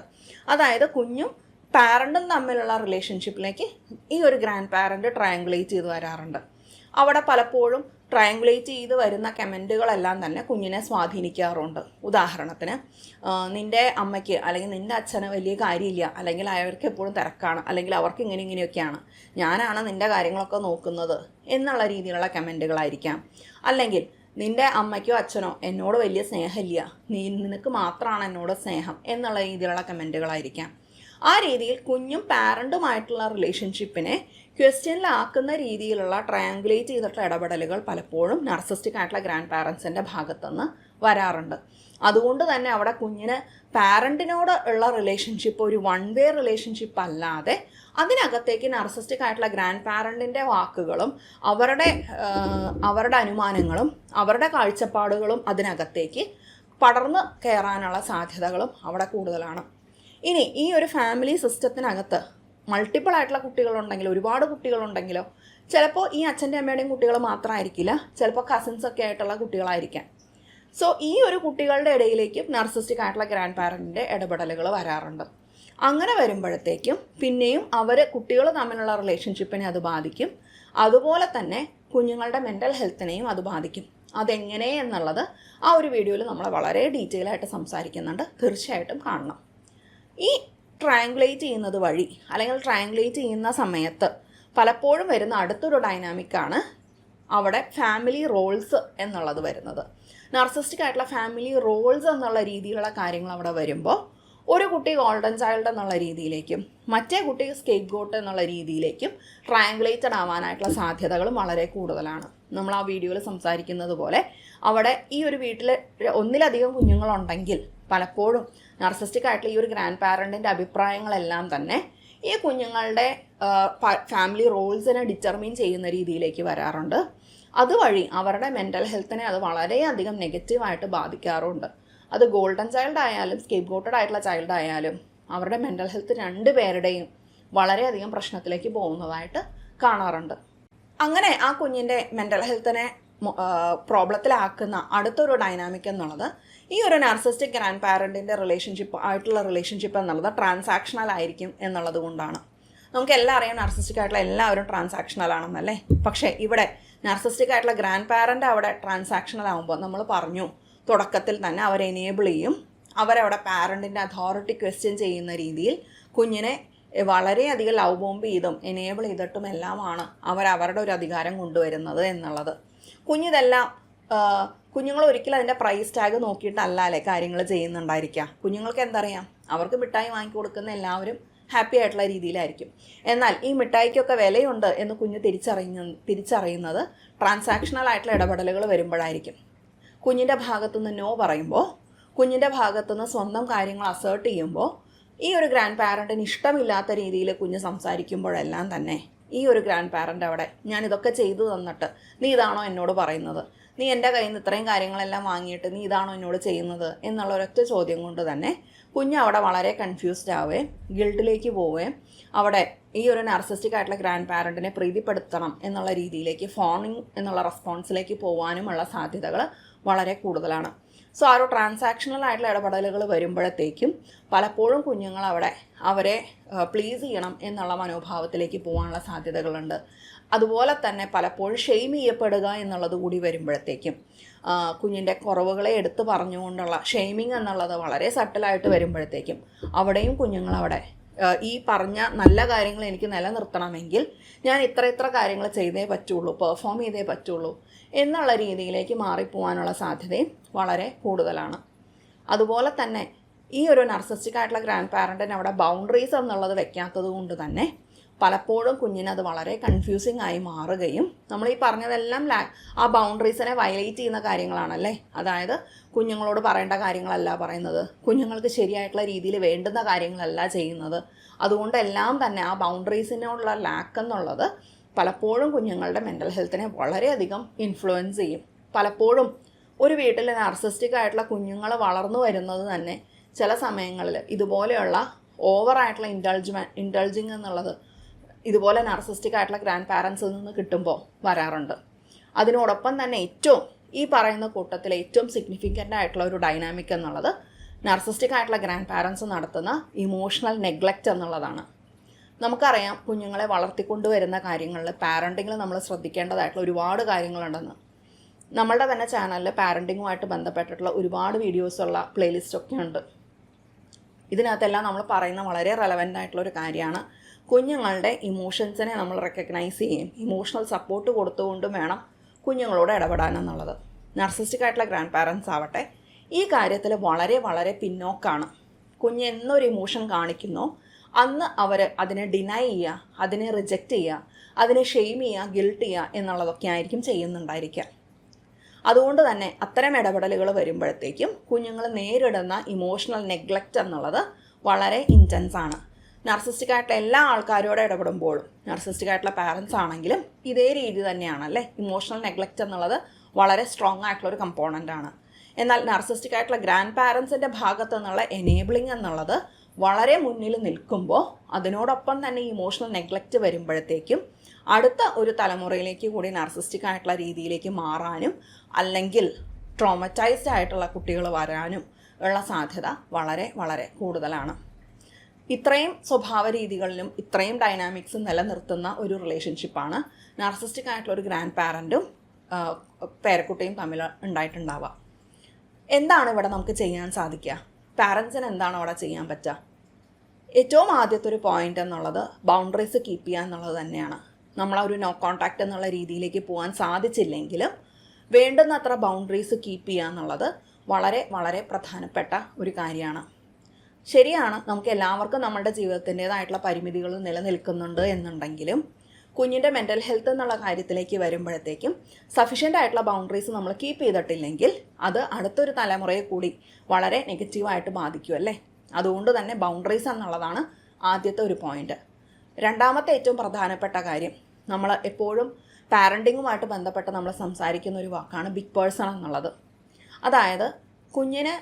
അതായത് കുഞ്ഞും പാരൻറ്റും തമ്മിലുള്ള റിലേഷൻഷിപ്പിലേക്ക് ഈ ഒരു ഗ്രാൻഡ് പാരൻറ്റ് ട്രയാങ്കുലേറ്റ് ചെയ്ത് വരാറുണ്ട്. അവിടെ പലപ്പോഴും ട്രയാങ്കുലേറ്റ് ചെയ്ത് വരുന്ന കമൻറ്റുകളെല്ലാം തന്നെ കുഞ്ഞിനെ സ്വാധീനിക്കാറുണ്ട്. ഉദാഹരണത്തിന്, നിൻ്റെ അമ്മയ്ക്ക് അല്ലെങ്കിൽ നിൻ്റെ അച്ഛന് വലിയ കാര്യമില്ല, അല്ലെങ്കിൽ അവർക്ക് എപ്പോഴും തിരക്കാണ്, അല്ലെങ്കിൽ അവർക്ക് ഇങ്ങനെയൊക്കെയാണ്, ഞാനാണ് നിൻ്റെ കാര്യങ്ങളൊക്കെ നോക്കുന്നത് എന്നുള്ള രീതിയിലുള്ള കമൻറ്റുകളായിരിക്കാം. അല്ലെങ്കിൽ നിൻ്റെ അമ്മയ്ക്കോ അച്ഛനോ എന്നോട് വലിയ സ്നേഹമില്ല, നിനക്ക് മാത്രമാണ് എന്നോട് സ്നേഹം എന്നുള്ള രീതിയിലുള്ള കമൻറ്റുകളായിരിക്കാം. ആ രീതിയിൽ കുഞ്ഞും പാരൻറ്റുമായിട്ടുള്ള റിലേഷൻഷിപ്പിനെ ക്വസ്റ്റ്യനിലാക്കുന്ന രീതിയിലുള്ള ട്രയാങ്കുലേറ്റ് ചെയ്തിട്ടുള്ള ഇടപെടലുകൾ പലപ്പോഴും നാർസിസ്റ്റിക് ആയിട്ടുള്ള ഗ്രാൻഡ് പാരൻസിൻ്റെ ഭാഗത്തുനിന്ന് വരാറുണ്ട്. അതുകൊണ്ട് തന്നെ അവിടെ കുഞ്ഞിന് പാരൻറ്റിനോട് ഉള്ള റിലേഷൻഷിപ്പ് ഒരു വൺ വേ റിലേഷൻഷിപ്പ് അല്ലാതെ അതിനകത്തേക്ക് നാർസിസ്റ്റിക് ആയിട്ടുള്ള ഗ്രാൻഡ് പാരൻറ്റിൻ്റെ വാക്കുകളും അവരുടെ അനുമാനങ്ങളും അവരുടെ കാഴ്ചപ്പാടുകളും അതിനകത്തേക്ക് പടർന്ന് കയറാനുള്ള സാധ്യതകളും അവിടെ കൂടുതലാണ്. ഇനി ഈ ഒരു ഫാമിലി സിസ്റ്റത്തിനകത്ത് മൾട്ടിപ്പിൾ ആയിട്ടുള്ള കുട്ടികളുണ്ടെങ്കിലോ ഒരുപാട് കുട്ടികളുണ്ടെങ്കിലോ ചിലപ്പോൾ ഈ അച്ഛൻ്റെ അമ്മയുടെയും കുട്ടികൾ മാത്രമായിരിക്കില്ല, ചിലപ്പോൾ കസിൻസൊക്കെ ആയിട്ടുള്ള കുട്ടികളായിരിക്കാം. സോ ഈ ഒരു കുട്ടികളുടെ ഇടയിലേക്കും നാർസിസ്റ്റിക് ആയിട്ടുള്ള ഗ്രാൻഡ് പാരൻറ്റിൻ്റെ ഇടപെടലുകൾ വരാറുണ്ട്. അങ്ങനെ വരുമ്പോഴത്തേക്കും പിന്നെയും കുട്ടികൾ തമ്മിലുള്ള റിലേഷൻഷിപ്പിനെ അത് ബാധിക്കും. അതുപോലെ തന്നെ കുഞ്ഞുങ്ങളുടെ മെൻ്റൽ ഹെൽത്തിനെയും അത് ബാധിക്കും. അതെങ്ങനെ എന്നുള്ളത് ആ ഒരു വീഡിയോയിൽ നമ്മൾ വളരെ ഡീറ്റെയിൽ ആയിട്ട് സംസാരിക്കുന്നുണ്ട്, തീർച്ചയായിട്ടും കാണണം. ഈ ട്രയാങ്കുലേറ്റ് ചെയ്യുന്നത് വഴി അല്ലെങ്കിൽ ട്രയാങ്കുലേറ്റ് ചെയ്യുന്ന സമയത്ത് പലപ്പോഴും വരുന്ന അടുത്തൊരു ഡൈനാമിക്കാണ് അവിടെ ഫാമിലി റോൾസ് എന്നുള്ളത് വരുന്നത്. നാർസിസ്റ്റിക് ആയിട്ടുള്ള ഫാമിലി റോൾസ് എന്നുള്ള രീതിയിലുള്ള കാര്യങ്ങൾ അവിടെ വരുമ്പോൾ ഒരു കുട്ടി ഗോൾഡൻ ചൈൽഡ് എന്നുള്ള രീതിയിലേക്കും മറ്റേ കുട്ടി സ്കേപ്പ് ഗോട്ട് എന്നുള്ള രീതിയിലേക്കും ട്രയാങ്കുലേറ്റഡ് ആവാനായിട്ടുള്ള സാധ്യതകളും വളരെ കൂടുതലാണ്. നമ്മൾ ആ വീഡിയോയിൽ സംസാരിക്കുന്നത് പോലെ അവിടെ ഈ ഒരു വീട്ടിൽ ഒന്നിലധികം കുഞ്ഞുങ്ങളുണ്ടെങ്കിൽ പലപ്പോഴും നാർസിസ്റ്റിക് ആയിട്ടുള്ള ഈ ഒരു ഗ്രാൻഡ് പാരൻറ്റിൻ്റെ അഭിപ്രായങ്ങളെല്ലാം തന്നെ ഈ കുഞ്ഞുങ്ങളുടെ ഫാമിലി റോൾസിനെ ഡിറ്റർമിൻ ചെയ്യുന്ന രീതിയിലേക്ക് വരാറുണ്ട്. അതുവഴി അവരുടെ മെൻ്റൽ ഹെൽത്തിനെ അത് വളരെയധികം നെഗറ്റീവായിട്ട് ബാധിക്കാറുണ്ട്. അത് ഗോൾഡൻ ചൈൽഡ് ആയാലും സ്കേപ്പ് ഗോട്ടഡ് ആയിട്ടുള്ള ചൈൽഡ് ആയാലും അവരുടെ മെൻ്റൽ ഹെൽത്ത് രണ്ടുപേരുടെയും വളരെയധികം പ്രശ്നത്തിലേക്ക് പോകുന്നതായിട്ട് കാണാറുണ്ട്. അങ്ങനെ ആ കുഞ്ഞിൻ്റെ മെൻ്റൽ ഹെൽത്തിനെ പ്രോബ്ലത്തിലാക്കുന്ന അടുത്തൊരു ഡൈനാമിക് എന്നുള്ളത് ഈ ഒരു നാർസിസ്റ്റിക് ഗ്രാൻഡ് പാരൻറ്റിൻ്റെ റിലേഷൻഷിപ്പ് എന്നുള്ളത് ട്രാൻസാക്ഷണൽ ആയിരിക്കും എന്നുള്ളത് കൊണ്ടാണ്. നമുക്കെല്ലാം അറിയാം നാർസിസ്റ്റിക് ആയിട്ടുള്ള എല്ലാവരും ട്രാൻസാക്ഷണൽ ആണെന്നല്ലേ. പക്ഷേ ഇവിടെ നാർസിസ്റ്റിക് ആയിട്ടുള്ള ഗ്രാൻഡ് പാരൻ്റ് അവിടെ ട്രാൻസാക്ഷണൽ ആകുമ്പോൾ നമ്മൾ പറഞ്ഞു തുടക്കത്തിൽ തന്നെ അവരെ എനേബിൾ ചെയ്യും. അവരവിടെ പാരൻറ്റിൻ്റെ അതോറിറ്റി ക്വസ്റ്റ്യൻ ചെയ്യുന്ന രീതിയിൽ കുഞ്ഞിനെ വളരെയധികം ലവ് ബോംബ് ചെയ്തും എനേബിൾ ചെയ്തിട്ടും എല്ലാമാണ് അവരുടെ ഒരു അധികാരം കൊണ്ടുവരുന്നത് എന്നുള്ളത്. കുഞ്ഞുങ്ങൾ ഒരിക്കലും അതിൻ്റെ പ്രൈസ് ടാഗ് നോക്കിയിട്ടല്ലേ കാര്യങ്ങൾ ചെയ്യുന്നുണ്ടായിരിക്കുക. കുഞ്ഞുങ്ങൾക്ക് എന്തറിയാം, അവർക്ക് മിഠായി വാങ്ങിക്കൊടുക്കുന്ന എല്ലാവരും ഹാപ്പി ആയിട്ടുള്ള രീതിയിലായിരിക്കും. എന്നാൽ ഈ മിഠായിക്കൊക്കെ വിലയുണ്ട് എന്ന് കുഞ്ഞ് തിരിച്ചറിയുന്നത് ട്രാൻസാക്ഷണൽ ആയിട്ടുള്ള ഇടപെടലുകൾ വരുമ്പോഴായിരിക്കും. കുഞ്ഞിൻ്റെ ഭാഗത്തുനിന്ന് നോ പറയുമ്പോൾ, കുഞ്ഞിൻ്റെ ഭാഗത്തുനിന്ന് സ്വന്തം കാര്യങ്ങൾ അസേർട്ട് ചെയ്യുമ്പോൾ, ഈ ഒരു ഗ്രാൻഡ് പാരൻറ്റിന് ഇഷ്ടമില്ലാത്ത രീതിയിൽ കുഞ്ഞ് സംസാരിക്കുമ്പോഴെല്ലാം തന്നെ ഈ ഒരു ഗ്രാൻഡ് പാരൻ്റ് അവിടെ ഞാനിതൊക്കെ ചെയ്തു തന്നിട്ട് നീ ഇതാണോ എന്നോട് പറയുന്നത്, നീ എൻ്റെ കയ്യിൽ നിന്ന് ഇത്രയും കാര്യങ്ങളെല്ലാം വാങ്ങിയിട്ട് നീ ഇതാണോ എന്നോട് ചെയ്യുന്നത് എന്നുള്ള ഒരൊറ്റ ചോദ്യം കൊണ്ട് തന്നെ കുഞ്ഞ് അവിടെ വളരെ കൺഫ്യൂസ്ഡ് ആവുകയും ഗിൽട്ടിലേക്ക് പോവുകയും അവിടെ ഈ ഒരു നാർസിസ്റ്റിക് ആയിട്ടുള്ള ഗ്രാൻഡ് പാരൻറ്റിനെ പ്രീതിപ്പെടുത്തണം എന്നുള്ള രീതിയിലേക്ക് ഫോണിങ് എന്നുള്ള റെസ്പോൺസിലേക്ക് പോകാനുമുള്ള സാധ്യതകൾ വളരെ കൂടുതലാണ്. സോ ആ ഒരു ട്രാൻസാക്ഷണൽ ആയിട്ടുള്ള ഇടപെടലുകൾ വരുമ്പോഴത്തേക്കും പലപ്പോഴും കുഞ്ഞുങ്ങൾ അവിടെ അവരെ പ്ലീസ് ചെയ്യണം എന്നുള്ള മനോഭാവത്തിലേക്ക് പോകാനുള്ള സാധ്യതകളുണ്ട്. അതുപോലെ തന്നെ പലപ്പോഴും ഷെയിം ചെയ്യപ്പെടുക എന്നുള്ളത് കൂടി വരുമ്പോഴത്തേക്കും കുഞ്ഞിൻ്റെ കുറവുകളെ എടുത്തു പറഞ്ഞുകൊണ്ടുള്ള ഷെയിമിങ് എന്നുള്ളത് വളരെ സട്ടിലായിട്ട് വരുമ്പോഴത്തേക്കും അവിടെയും കുഞ്ഞുങ്ങളവിടെ ഈ പറഞ്ഞ നല്ല കാര്യങ്ങൾ എനിക്ക് നിലനിർത്തണമെങ്കിൽ ഞാൻ ഇത്ര കാര്യങ്ങൾ ചെയ്തേ പറ്റുള്ളൂ, പെർഫോം ചെയ്തേ പറ്റുള്ളൂ എന്നുള്ള രീതിയിലേക്ക് മാറിപ്പോകാനുള്ള സാധ്യതയും വളരെ കൂടുതലാണ്. അതുപോലെ തന്നെ ഈ ഒരു നാർസിസ്റ്റിക് ആയിട്ടുള്ള ഗ്രാൻഡ് പാരൻറ്റിന് അവിടെ ബൗണ്ടറീസ് എന്നുള്ളത് വെക്കാത്തത് കൊണ്ട് തന്നെ പലപ്പോഴും കുഞ്ഞിനത് വളരെ കൺഫ്യൂസിങ് ആയി മാറുകയും നമ്മൾ ഈ പറഞ്ഞതെല്ലാം ആ ബൗണ്ടറീസിനെ വയലേറ്റ് ചെയ്യുന്ന കാര്യങ്ങളാണല്ലേ. അതായത് കുഞ്ഞുങ്ങളോട് പറയേണ്ട കാര്യങ്ങളല്ല പറയുന്നത്, കുഞ്ഞുങ്ങൾക്ക് ശരിയായിട്ടുള്ള രീതിയിൽ വേണ്ടുന്ന കാര്യങ്ങളല്ല ചെയ്യുന്നത്. അതുകൊണ്ടെല്ലാം തന്നെ ആ ബൗണ്ടറീസിനുള്ള ലാക്ക് എന്നുള്ളത് പലപ്പോഴും കുഞ്ഞുങ്ങളുടെ മെൻ്റൽ ഹെൽത്തിനെ വളരെയധികം ഇൻഫ്ലുവൻസ് ചെയ്യും. പലപ്പോഴും ഒരു വീട്ടിൽ നാർസിസ്റ്റിക് ആയിട്ടുള്ള കുഞ്ഞുങ്ങൾ വളർന്നു വരുന്നത് തന്നെ ചില സമയങ്ങളിൽ ഇതുപോലെയുള്ള ഓവറായിട്ടുള്ള ഇൻഡൾജിങ് എന്നുള്ളത് ഇതുപോലെ നാർസിസ്റ്റിക് ആയിട്ടുള്ള ഗ്രാൻഡ് പാരൻസിൽ നിന്ന് കിട്ടുമ്പോൾ വരാറുണ്ട്. അതിനോടൊപ്പം തന്നെ ഏറ്റവും ഈ പറയുന്ന കൂട്ടത്തിൽ ഏറ്റവും സിഗ്നിഫിക്കൻ്റ് ആയിട്ടുള്ള ഒരു ഡൈനാമിക് എന്നുള്ളത് നാർസിസ്റ്റിക് ആയിട്ടുള്ള ഗ്രാൻഡ് പാരൻസ് നടത്തുന്ന ഇമോഷണൽ നെഗ്ലക്റ്റ് എന്നുള്ളതാണ്. നമുക്കറിയാം കുഞ്ഞുങ്ങളെ വളർത്തിക്കൊണ്ടുവരുന്ന കാര്യങ്ങളിൽ പാരൻറ്റിങ്ങിൽ നമ്മൾ ശ്രദ്ധിക്കേണ്ടതായിട്ടുള്ള ഒരുപാട് കാര്യങ്ങളുണ്ടെന്ന്. നമ്മളുടെ തന്നെ ചാനലിൽ പാരൻറ്റിങ്ങുമായിട്ട് ബന്ധപ്പെട്ടിട്ടുള്ള ഒരുപാട് വീഡിയോസുള്ള പ്ലേലിസ്റ്റൊക്കെ ഉണ്ട്. ഇതിനകത്തെല്ലാം നമ്മൾ പറയുന്ന വളരെ റെലവൻ്റ് ആയിട്ടുള്ളൊരു കാര്യമാണ് കുഞ്ഞുങ്ങളുടെ ഇമോഷൻസിനെ നമ്മൾ റെക്കഗ്നൈസ് ചെയ്യും, ഇമോഷണൽ സപ്പോർട്ട് കൊടുത്തുകൊണ്ടും വേണം കുഞ്ഞുങ്ങളോട് ഇടപെടാനെന്നുള്ളത്. നാർസിസ്റ്റിക് ആയിട്ടുള്ള ഗ്രാൻഡ് പാരൻസ് ആവട്ടെ ഈ കാര്യത്തിൽ വളരെ വളരെ പിന്നോക്കാണ്. കുഞ്ഞ് എന്നൊരു ഇമോഷൻ കാണിക്കുന്നോ അന്ന് അവർ അതിനെ ഡിനൈ ചെയ്യുക, അതിനെ റിജക്റ്റ് ചെയ്യുക, അതിനെ ഷെയിം ചെയ്യുക, ഗിൽട്ട് ചെയ്യുക എന്നുള്ളതൊക്കെ ആയിരിക്കും ചെയ്യുന്നുണ്ടായിരിക്കുക. അതുകൊണ്ട് തന്നെ അത്തരം ഇടപെടലുകൾ വരുമ്പോഴത്തേക്കും കുഞ്ഞുങ്ങൾ നേരിടുന്ന ഇമോഷണൽ നെഗ്ലക്റ്റ് എന്നുള്ളത് വളരെ ഇൻറ്റൻസ് ആണ്. നാർസിസ്റ്റിക് ആയിട്ടുള്ള എല്ലാ ആൾക്കാരോട് ഇടപെടുമ്പോഴും നാർസിസ്റ്റിക് ആയിട്ടുള്ള പാരൻസ് ആണെങ്കിലും ഇതേ രീതി തന്നെയാണല്ലേ. ഇമോഷണൽ നെഗ്ലക്റ്റ് എന്നുള്ളത് വളരെ സ്ട്രോങ് ആയിട്ടുള്ളൊരു കമ്പോണൻ്റ് ആണ്. എന്നാൽ നാർസിസ്റ്റിക് ആയിട്ടുള്ള ഗ്രാൻഡ് പാരൻസിൻ്റെ ഭാഗത്തു നിന്നുള്ള എനേബിളിംഗ് എന്നുള്ളത് വളരെ മുന്നിൽ നിൽക്കുമ്പോൾ അതിനോടൊപ്പം തന്നെ ഇമോഷണൽ നെഗ്ലക്റ്റ് വരുമ്പോഴത്തേക്കും അടുത്ത ഒരു തലമുറയിലേക്ക് കൂടി നാർസിസ്റ്റിക് ആയിട്ടുള്ള രീതിയിലേക്ക് മാറാനും അല്ലെങ്കിൽ ട്രോമറ്റൈസ്ഡ് ആയിട്ടുള്ള കുട്ടികൾ വരാനും ഉള്ള സാധ്യത വളരെ വളരെ കൂടുതലാണ്. ഇത്രയും സ്വഭാവ രീതികളിലും ഇത്രയും ഡൈനാമിക്സും നിലനിർത്തുന്ന ഒരു റിലേഷൻഷിപ്പാണ് നാർസിസ്റ്റിക് ആയിട്ടുള്ള ഒരു ഗ്രാൻഡ് പാരൻറ്റും പേരക്കുട്ടിയും തമ്മിൽ ഉണ്ടായിട്ടുണ്ടാവുക. എന്താണ് ഇവിടെ നമുക്ക് ചെയ്യാൻ സാധിക്കുക? പാരൻസിന് എന്താണ് അവിടെ ചെയ്യാൻ പറ്റുക? ഏറ്റവും ആദ്യത്തെ ഒരു പോയിൻ്റ് എന്നുള്ളത് ബൗണ്ടറീസ് കീപ്പ് ചെയ്യുക എന്നുള്ളത് തന്നെയാണ്. നമ്മളൊരു നോ കോൺടാക്റ്റ് എന്നുള്ള രീതിയിലേക്ക് പോകാൻ സാധിച്ചില്ലെങ്കിലും വേണ്ടുന്നത്ര ബൗണ്ടറീസ് കീപ്പ് ചെയ്യുക എന്നുള്ളത് വളരെ വളരെ പ്രധാനപ്പെട്ട ഒരു കാര്യമാണ്. ശരിയാണ്, നമുക്ക് എല്ലാവർക്കും നമ്മുടെ ജീവിതത്തിൻ്റേതായിട്ടുള്ള പരിമിതികൾ നിലനിൽക്കുന്നുണ്ട് എന്നുണ്ടെങ്കിലും കുഞ്ഞിൻ്റെ മെൻ്റൽ ഹെൽത്ത് എന്നുള്ള കാര്യത്തിലേക്ക് വരുമ്പോഴത്തേക്കും സഫിഷ്യൻ്റ് ആയിട്ടുള്ള ബൗണ്ടറീസ് നമ്മൾ കീപ്പ് ചെയ്തിട്ടില്ലെങ്കിൽ അത് അടുത്തൊരു തലമുറയെ കൂടി വളരെ നെഗറ്റീവായിട്ട് ബാധിക്കുമല്ലേ. അതുകൊണ്ട് തന്നെ ബൗണ്ടറീസ് എന്നുള്ളതാണ് ആദ്യത്തെ ഒരു പോയിൻ്റ്. രണ്ടാമത്തെ ഏറ്റവും പ്രധാനപ്പെട്ട കാര്യം, നമ്മൾ എപ്പോഴും പാരൻറ്റിങ്ങുമായിട്ട് ബന്ധപ്പെട്ട് നമ്മൾ സംസാരിക്കുന്ന ഒരു വാക്കാണ് ബിഗ് പേഴ്സൺ എന്നുള്ളത്. അതായത് കുഞ്ഞിന്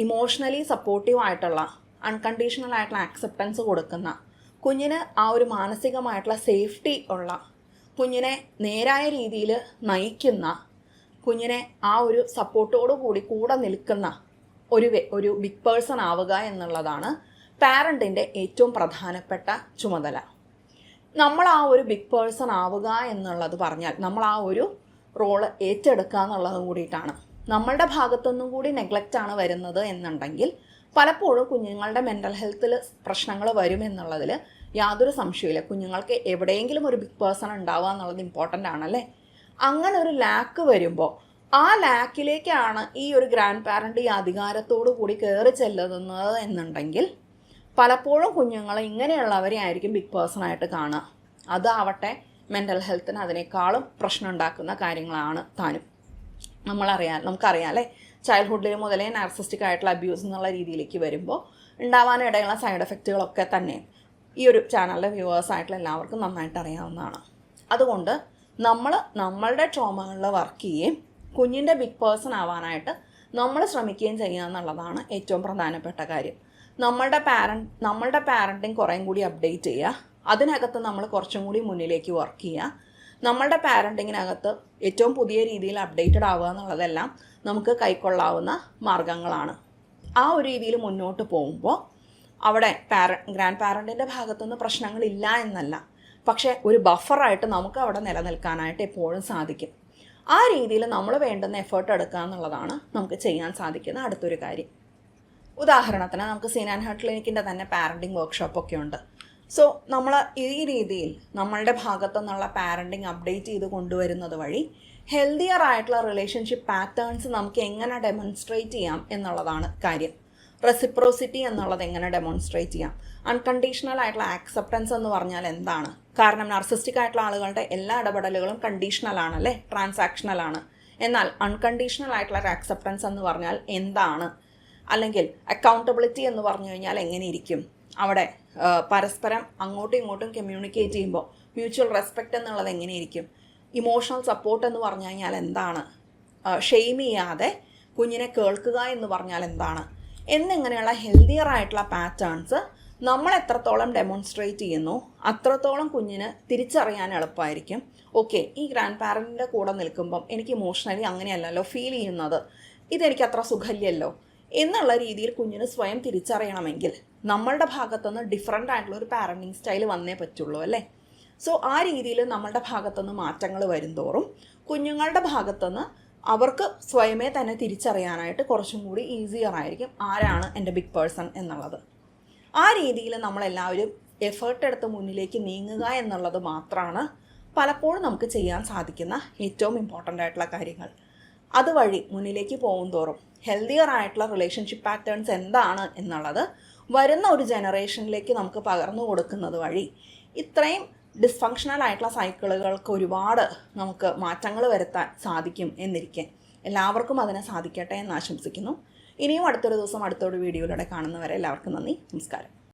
ഇമോഷണലി സപ്പോർട്ടീവ് ആയിട്ടുള്ള അൺകണ്ടീഷണൽ ആയിട്ടുള്ള ആക്സെപ്റ്റൻസ് കൊടുക്കുന്ന, കുഞ്ഞിന് ആ ഒരു മാനസികമായിട്ടുള്ള സേഫ്റ്റി ഉള്ള, കുഞ്ഞിനെ നേരായ രീതിയിൽ നയിക്കുന്ന, കുഞ്ഞിനെ ആ ഒരു സപ്പോർട്ടോടു കൂടി കൂടെ നിൽക്കുന്ന ഒരു ബിഗ് പേഴ്സൺ ആവുക എന്നുള്ളതാണ് പാരൻറ്റിൻ്റെ ഏറ്റവും പ്രധാനപ്പെട്ട ചുമതല. നമ്മൾ ആ ഒരു ബിഗ് പേഴ്സൺ ആവുക എന്നുള്ളത് പറഞ്ഞാൽ നമ്മൾ ആ ഒരു റോള് ഏറ്റെടുക്കുക എന്നുള്ളതും കൂടിയിട്ടാണ്. നമ്മളുടെ ഭാഗത്തുനിന്നും കൂടി നെഗ്ലക്റ്റാണ് വരുന്നത് എന്നുണ്ടെങ്കിൽ പലപ്പോഴും കുഞ്ഞുങ്ങളുടെ മെൻ്റൽ ഹെൽത്തിൽ പ്രശ്നങ്ങൾ വരുമെന്നുള്ളതിൽ യാതൊരു സംശയമില്ല. കുഞ്ഞുങ്ങൾക്ക് എവിടെയെങ്കിലും ഒരു ബിഗ് പേഴ്സൺ ഉണ്ടാവുക എന്നുള്ളത് ഇമ്പോർട്ടൻ്റ് ആണല്ലേ. അങ്ങനെ ഒരു ലാക്ക് വരുമ്പോൾ ആ ലാക്കിലേക്കാണ് ഈ ഒരു ഗ്രാൻഡ് പാരൻ്റ് ഈ അധികാരത്തോടു കൂടി കയറി ചെല്ലുന്നത് എന്നുണ്ടെങ്കിൽ പലപ്പോഴും കുഞ്ഞുങ്ങൾ ഇങ്ങനെയുള്ളവരെ ആയിരിക്കും ബിഗ് പേഴ്സണായിട്ട് കാണുക. അതാവട്ടെ മെൻ്റൽ ഹെൽത്തിന് അതിനേക്കാളും പ്രശ്നം ഉണ്ടാക്കുന്ന കാര്യങ്ങളാണ് താനും. നമുക്കറിയാം അല്ലേ, ചൈൽഡ്ഹുഡിൽ മുതലേ നാർസിസ്റ്റിക് ആയിട്ടുള്ള അബ്യൂസ് എന്നുള്ള രീതിയിലേക്ക് വരുമ്പോൾ ഉണ്ടാവാനിടയുള്ള സൈഡ് എഫക്റ്റുകളൊക്കെ തന്നെ ഈ ഒരു ചാനലിലെ വ്യൂവേഴ്സായിട്ടുള്ള എല്ലാവർക്കും നന്നായിട്ട് അറിയാവുന്നതാണ്. അതുകൊണ്ട് നമ്മളുടെ ട്രോമകളിൽ വർക്ക് ചെയ്യുകയും കുഞ്ഞിൻ്റെ ബിഗ് പേഴ്സൺ ആവാനായിട്ട് നമ്മൾ ശ്രമിക്കുകയും ചെയ്യുക എന്നുള്ളതാണ് ഏറ്റവും പ്രധാനപ്പെട്ട കാര്യം. നമ്മളുടെ പാരൻറ്റിങ് കുറേയും കൂടി അപ്ഡേറ്റ് ചെയ്യുക. അതിനകത്ത് നമ്മൾ കുറച്ചും കൂടി മുന്നിലേക്ക് വർക്ക് ചെയ്യുക. നമ്മളുടെ പാരൻറ്റിങ്ങിനകത്ത് ഏറ്റവും പുതിയ രീതിയിൽ അപ്ഡേറ്റഡ് ആവുക എന്നുള്ളതെല്ലാം നമുക്ക് കൈക്കൊള്ളാവുന്ന മാർഗങ്ങളാണ്. ആ ഒരു രീതിയിൽ മുന്നോട്ട് പോകുമ്പോൾ അവിടെ ഗ്രാൻഡ് പാരൻറ്റിൻ്റെ ഭാഗത്തുനിന്ന് പ്രശ്നങ്ങളില്ല എന്നല്ല, പക്ഷേ ഒരു ബഫറായിട്ട് നമുക്ക് അവിടെ നിലനിൽക്കാനായിട്ട് എപ്പോഴും സാധിക്കും. ആ രീതിയിൽ നമ്മൾ വേണ്ടുന്ന എഫേർട്ട് എടുക്കുക എന്നുള്ളതാണ് നമുക്ക് ചെയ്യാൻ സാധിക്കുന്ന അടുത്തൊരു കാര്യം. ഉദാഹരണത്തിന് നമുക്ക് സീൻ ആൻഡ് ഹാർട്ട് ക്ലിനിക്കിൻ്റെ തന്നെ പാരൻറ്റിങ് വർക്ക്ഷോപ്പൊക്കെ ഉണ്ട്. സോ നമ്മൾ ഈ രീതിയിൽ നമ്മളുടെ ഭാഗത്തു നിന്നുള്ള പാരൻറ്റിങ് അപ്ഡേറ്റ് ചെയ്ത് കൊണ്ടുവരുന്നത് വഴി ഹെൽത്തിയർ ആയിട്ടുള്ള റിലേഷൻഷിപ്പ് പാറ്റേൺസ് നമുക്ക് എങ്ങനെ ഡെമോൺസ്ട്രേറ്റ് ചെയ്യാം എന്നുള്ളതാണ് കാര്യം. റെസിപ്രോസിറ്റി എന്നുള്ളത് എങ്ങനെ ഡെമോൺസ്ട്രേറ്റ് ചെയ്യാം, അൺകണ്ടീഷണൽ ആയിട്ടുള്ള ആക്സെപ്റ്റൻസ് എന്ന് പറഞ്ഞാൽ എന്താണ്. കാരണം നാർസിസ്റ്റിക് ആയിട്ടുള്ള ആളുകളുടെ എല്ലാ ഇടപെടലുകളും കണ്ടീഷണൽ ആണല്ലേ, ട്രാൻസാക്ഷണൽ ആണ്. എന്നാൽ അൺകണ്ടീഷണൽ ആയിട്ടുള്ള ഒരു ആക്സെപ്റ്റൻസ് എന്ന് പറഞ്ഞാൽ എന്താണ്, അല്ലെങ്കിൽ അക്കൗണ്ടബിലിറ്റി എന്ന് പറഞ്ഞു കഴിഞ്ഞാൽ എങ്ങനെ ഇരിക്കും. അവിടെ പരസ്പരം അങ്ങോട്ടും ഇങ്ങോട്ടും കമ്മ്യൂണിക്കേറ്റ് ചെയ്യുമ്പോൾ മ്യൂച്വൽ റെസ്പെക്റ്റ് എന്നുള്ളത് എങ്ങനെയിരിക്കും. ഇമോഷണൽ സപ്പോർട്ട് എന്ന് പറഞ്ഞു കഴിഞ്ഞാൽ എന്താണ്, ഷെയിം ചെയ്യാതെ കുഞ്ഞിനെ കേൾക്കുക എന്ന് പറഞ്ഞാൽ എന്താണ് എന്നിങ്ങനെയുള്ള ഹെൽത്തിയർ ആയിട്ടുള്ള പാറ്റേൺസ് നമ്മൾ എത്രത്തോളം ഡെമോൺസ്ട്രേറ്റ് ചെയ്യുന്നു അത്രത്തോളം കുഞ്ഞിന് തിരിച്ചറിയാൻ എളുപ്പമായിരിക്കും. ഓക്കെ, ഈ ഗ്രാൻഡ് പാരൻറ്റിൻ്റെ കൂടെ നിൽക്കുമ്പം എനിക്ക് ഇമോഷണലി അങ്ങനെയല്ലല്ലോ ഫീൽ ചെയ്യുന്നത്, ഇതെനിക്ക് അത്ര സുഖമില്ലല്ലോ എന്നുള്ള രീതിയിൽ കുഞ്ഞിന് സ്വയം തിരിച്ചറിയണമെങ്കിൽ നമ്മളുടെ ഭാഗത്തുനിന്ന് ഡിഫറെൻ്റ് ആയിട്ടുള്ള ഒരു പാരൻറ്റിങ് സ്റ്റൈൽ വന്നേ പറ്റുള്ളൂ അല്ലേ. സോ ആ രീതിയിൽ നമ്മളുടെ ഭാഗത്തുനിന്ന് മാറ്റങ്ങൾ വരുന്തോറും കുഞ്ഞുങ്ങളുടെ ഭാഗത്തുനിന്ന് അവർക്ക് സ്വയമേ തന്നെ തിരിച്ചറിയാനായിട്ട് കുറച്ചും കൂടി ഈസിയർ ആയിരിക്കും ആരാണ് എൻ്റെ ബിഗ് പേഴ്സൺ എന്നുള്ളത്. ആ രീതിയിൽ നമ്മളെല്ലാവരും എഫേർട്ട് എടുത്ത് മുന്നിലേക്ക് നീങ്ങുക എന്നുള്ളത് മാത്രമാണ് പലപ്പോഴും നമുക്ക് ചെയ്യാൻ സാധിക്കുന്ന ഏറ്റവും ഇമ്പോർട്ടൻ്റ് ആയിട്ടുള്ള കാര്യങ്ങൾ. അതുവഴി മുന്നിലേക്ക് പോകും തോറും ഹെൽത്തിയർ ആയിട്ടുള്ള റിലേഷൻഷിപ്പ് പാറ്റേൺസ് എന്താണ് എന്നുള്ളത് വരുന്ന ഒരു ജനറേഷനിലേക്ക് നമുക്ക് പകർന്നു കൊടുക്കുന്നത് വഴി ഇത്രയും ഡിസ്ഫങ്ഷണൽ ആയിട്ടുള്ള സൈക്കിളുകൾക്ക് ഒരുപാട് നമുക്ക് മാറ്റങ്ങൾ വരുത്താൻ സാധിക്കും എന്നിരിക്കെ എല്ലാവർക്കും അതിനെ സാധിക്കട്ടെ എന്ന് ആശംസിക്കുന്നു. ഇനിയും അടുത്തൊരു ദിവസം അടുത്തൊരു വീഡിയോയിലൂടെ കാണുന്നവരെ എല്ലാവർക്കും നന്ദി, നമസ്കാരം.